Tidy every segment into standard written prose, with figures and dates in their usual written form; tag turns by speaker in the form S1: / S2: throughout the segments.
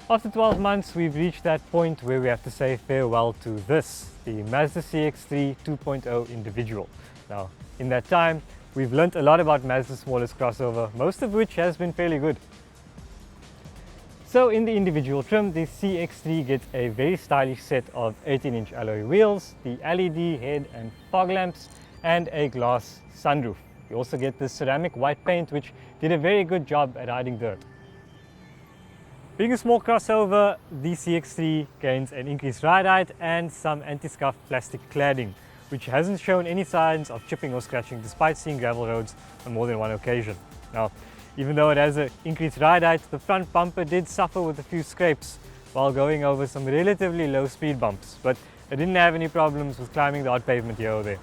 S1: After 12 months, we've reached that point where we have to say farewell to this, the Mazda CX-3 2.0 individual. Now, in that time, we've learnt a lot about Mazda's smallest crossover, most of which has been fairly good. So in the individual trim, the CX-3 gets a very stylish set of 18-inch alloy wheels, the LED head and fog lamps, and a glass sunroof. You also get this ceramic white paint, which did a very good job at hiding dirt. Being a small crossover, the CX-3 gains an increased ride height and some anti-scuff plastic cladding, which hasn't shown any signs of chipping or scratching despite seeing gravel roads on more than one occasion. Now, even though it has an increased ride height, the front bumper did suffer with a few scrapes while going over some relatively low speed bumps, but it didn't have any problems with climbing the odd pavement here or there.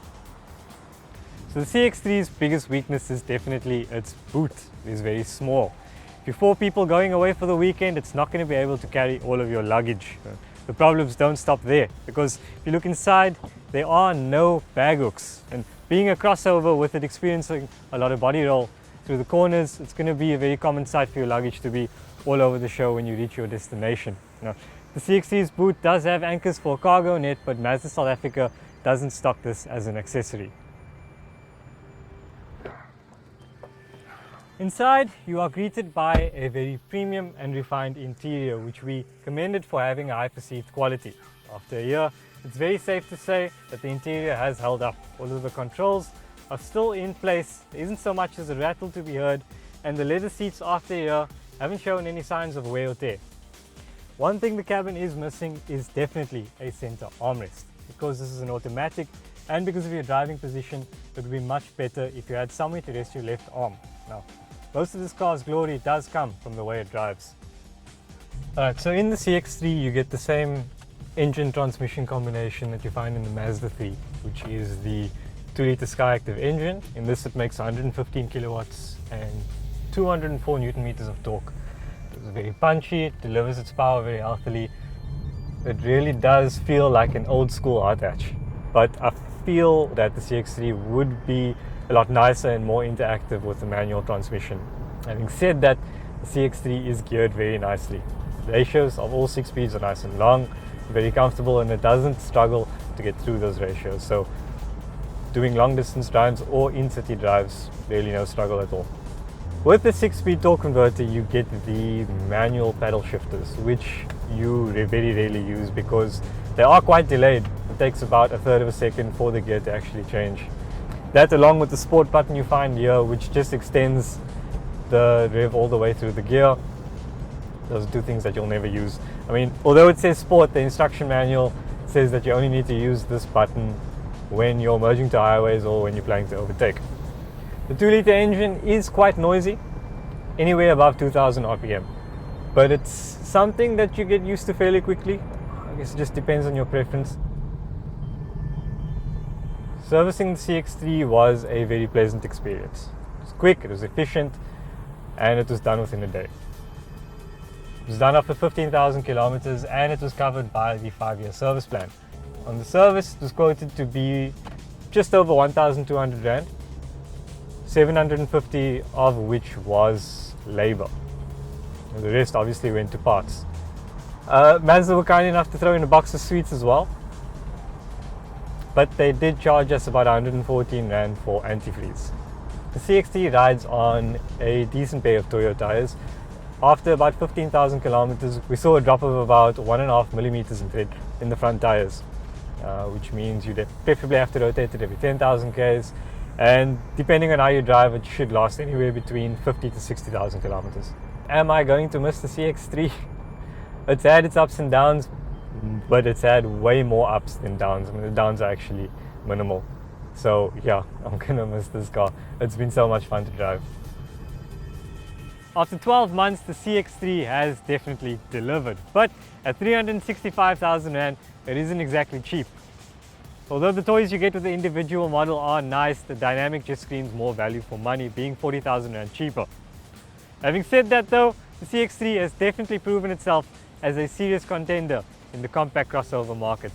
S1: So the CX-3's biggest weakness is definitely its boot. It is very small. If you're 4 people going away for the weekend, it's not going to be able to carry all of your luggage. The problems don't stop there, because if you look inside, there are no bag hooks. And being a crossover with it experiencing a lot of body roll through the corners, it's going to be a very common sight for your luggage to be all over the show when you reach your destination. Now, the CX-3's boot does have anchors for cargo net, but Mazda South Africa doesn't stock this as an accessory. Inside, you are greeted by a very premium and refined interior, which we commended for having a high perceived quality. After a year, it's very safe to say that the interior has held up. All of the controls are still in place, there isn't so much as a rattle to be heard, and the leather seats after a year haven't shown any signs of wear or tear. One thing the cabin is missing is definitely a center armrest. Because this is an automatic and because of your driving position, it would be much better if you had somewhere to rest your left arm. Now, most of this car's glory does come from the way it drives. Alright, so in the CX-3 you get the same engine transmission combination that you find in the Mazda 3, which is the 2-litre Skyactiv engine. In this it makes 115 kilowatts and 204 newton meters of torque. It's very punchy, it delivers its power very healthily. It really does feel like an old school hot hatch, but I feel that the CX-3 would be a lot nicer and more interactive with the manual transmission. Having said that, the CX-3 is geared very nicely. The ratios of all 6 speeds are nice and long, very comfortable, and it doesn't struggle to get through those ratios. So doing long distance drives or in-city drives, really no struggle at all. With the 6-speed torque converter, you get the manual paddle shifters, which you very rarely use because they are quite delayed. It takes about a third of a second for the gear to actually change. That, along with the sport button you find here, which just extends the rev all the way through the gear, those are 2 things that you'll never use. I mean, although it says sport, the instruction manual says that you only need to use this button when you're merging to highways or when you're planning to overtake. The 2-litre engine is quite noisy, anywhere above 2000 RPM, but it's something that you get used to fairly quickly. I guess it just depends on your preference. Servicing the CX-3 was a very pleasant experience. It was quick, it was efficient, and it was done within a day. It was done after 15,000 kilometers and it was covered by the 5-year service plan. On the service, it was quoted to be just over 1,200 Rand, 750 of which was labor. The rest obviously went to parts. Mazda were kind enough to throw in a box of sweets as well, but they did charge us about 114 Rand for antifreeze. The CX-3 rides on a decent pair of Toyo tires. After about 15,000 kilometers, we saw a drop of about 1.5 millimeters in tread in the front tires, which means you'd preferably have to rotate it every 10,000 k's, and depending on how you drive, it should last anywhere between 50 to 60,000 kilometers. Am I going to miss the CX-3? It's had its ups and downs, but it's had way more ups than downs. I mean, the downs are actually minimal. So yeah, I'm gonna miss this car. It's been so much fun to drive. After 12 months, the CX-3 has definitely delivered, but at 365,000 Rand, it isn't exactly cheap. Although the toys you get with the individual model are nice, the dynamic just screams more value for money, being 40,000 Rand cheaper. Having said that though, the CX-3 has definitely proven itself as a serious contender in the compact crossover market.